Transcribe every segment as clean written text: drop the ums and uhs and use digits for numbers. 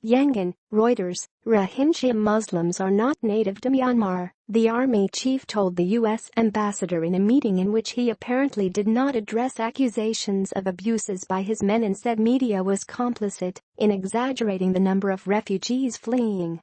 Yangon, Reuters. Rohingya Muslims are not native to Myanmar, the army chief told the U.S. ambassador in a meeting in which he apparently did not address accusations of abuses by his men and said media was complicit in exaggerating the number of refugees fleeing.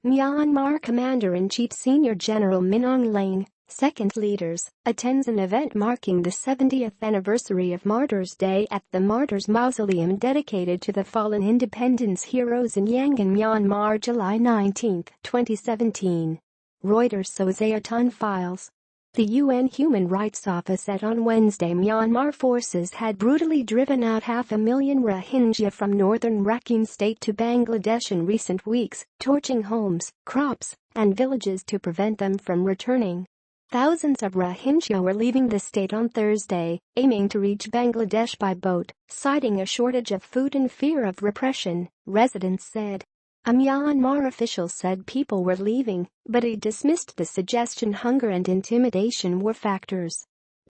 Myanmar Commander-in-Chief Senior General Min Aung Hlaing, second leaders, attends an event marking the 70th anniversary of Martyrs' Day at the Martyrs Mausoleum dedicated to the fallen independence heroes in Yangon, Myanmar, July 19, 2017. Reuters. Soe Zeya Tun files. The UN Human Rights Office said on Wednesday Myanmar forces had brutally driven out 500,000 Rohingya from northern Rakhine state to Bangladesh in recent weeks, torching homes, crops, and villages to prevent them from returning. Thousands of Rohingya were leaving the state on Thursday, aiming to reach Bangladesh by boat, citing a shortage of food and fear of repression, residents said. A Myanmar official said people were leaving, but he dismissed the suggestion hunger and intimidation were factors.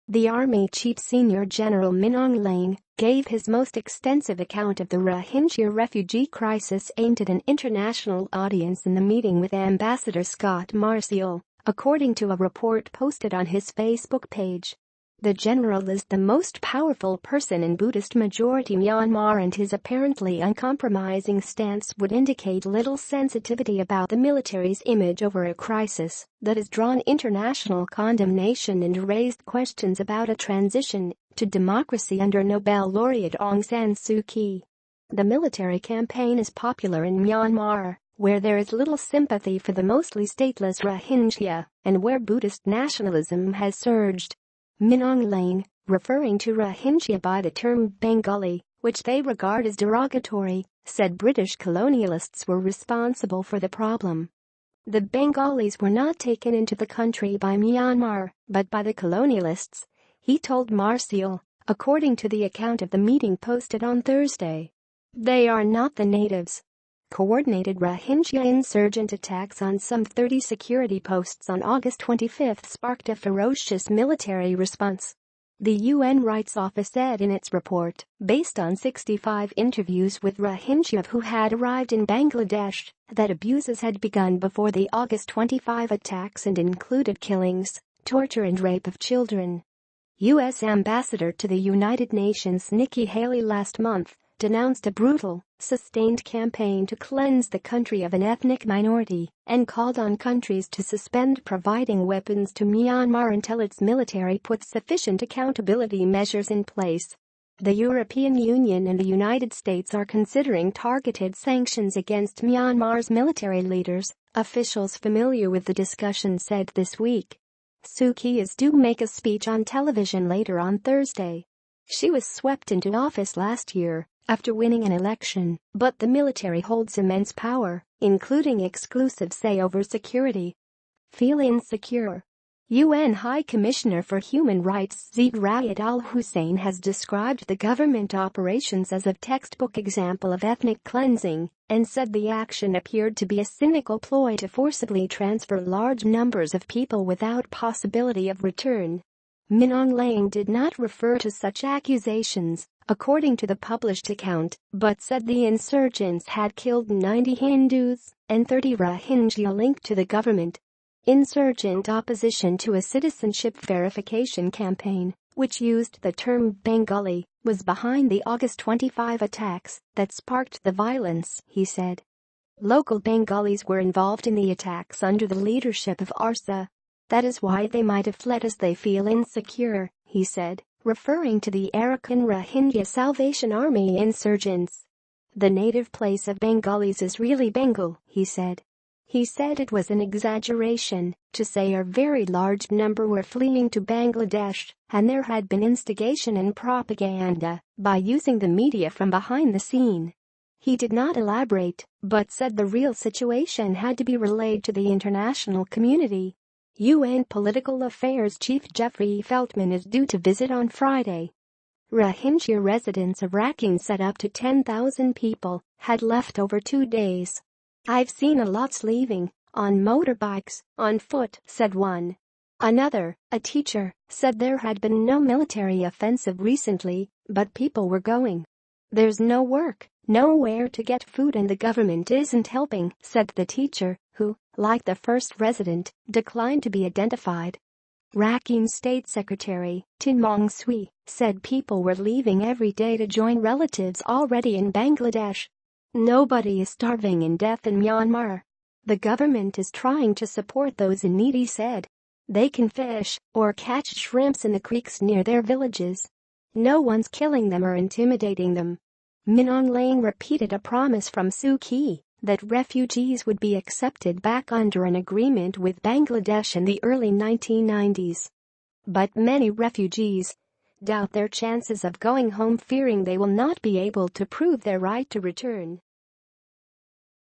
The Army Chief Senior General Min Aung Hlaing gave his most extensive account of the Rohingya refugee crisis aimed at an international audience in the meeting with Ambassador Scott Marcial, according to a report posted on his Facebook page. The general is the most powerful person in Buddhist-majority Myanmar, and his apparently uncompromising stance would indicate little sensitivity about the military's image over a crisis that has drawn international condemnation and raised questions about a transition to democracy under Nobel laureate Aung San Suu Kyi. The military campaign is popular in Myanmar, where there is little sympathy for the mostly stateless Rohingya and where Buddhist nationalism has surged. Min Aung Hlaing, referring to Rohingya by the term Bengali, which they regard as derogatory, said British colonialists were responsible for the problem. The Bengalis were not taken into the country by Myanmar, but by the colonialists, he told Marcial, according to the account of the meeting posted on Thursday. They are not the natives. Coordinated Rohingya insurgent attacks on some 30 security posts on August 25 sparked a ferocious military response. The UN Rights Office said in its report, based on 65 interviews with Rohingya who had arrived in Bangladesh, that abuses had begun before the August 25 attacks and included killings, torture and rape of children. U.S. Ambassador to the United Nations Nikki Haley last month denounced a brutal, sustained campaign to cleanse the country of an ethnic minority and called on countries to suspend providing weapons to Myanmar until its military puts sufficient accountability measures in place. The European Union and the United States are considering targeted sanctions against Myanmar's military leaders, officials familiar with the discussion said this week. Suu Kyi is due to make a speech on television later on Thursday. She was swept into office last year after winning an election, but the military holds immense power, including exclusive say over security. Feel insecure. UN High Commissioner for Human Rights Zeid Ra'ad Al Hussein has described the government operations as a textbook example of ethnic cleansing and said the action appeared to be a cynical ploy to forcibly transfer large numbers of people without possibility of return. Min Aung Hlaing did not refer to such accusations, according to the published account, but said the insurgents had killed 90 Hindus and 30 Rohingya linked to the government. Insurgent opposition to a citizenship verification campaign, which used the term Bengali, was behind the August 25 attacks that sparked the violence, he said. Local Bengalis were involved in the attacks under the leadership of Arsa. That is why they might have fled as they feel insecure, he said, referring to the Arakan Rohingya Salvation Army insurgents. The native place of Bengalis is really Bengal, he said. He said it was an exaggeration to say a very large number were fleeing to Bangladesh, and there had been instigation and propaganda by using the media from behind the scene. He did not elaborate, but said the real situation had to be relayed to the international community. UN Political Affairs Chief Jeffrey Feltman is due to visit on Friday. Rohingya residents of Rakhine said up to 10,000 people had left over 2 days. I've seen a lots leaving, on motorbikes, on foot, said one. Another, a teacher, said there had been no military offensive recently, but people were going. "There's no work, nowhere to get food and the government isn't helping," said the teacher, who, like the first resident, declined to be identified. Rakhine State Secretary Tin Maung Sui said people were leaving every day to join relatives already in Bangladesh. "Nobody is starving in death in Myanmar. The government is trying to support those in need," he said. "They can fish or catch shrimps in the creeks near their villages. No one's killing them or intimidating them." Min Aung Hlaing repeated a promise from Suu Kyi that refugees would be accepted back under an agreement with Bangladesh in the early 1990s. But many refugees doubt their chances of going home, fearing they will not be able to prove their right to return.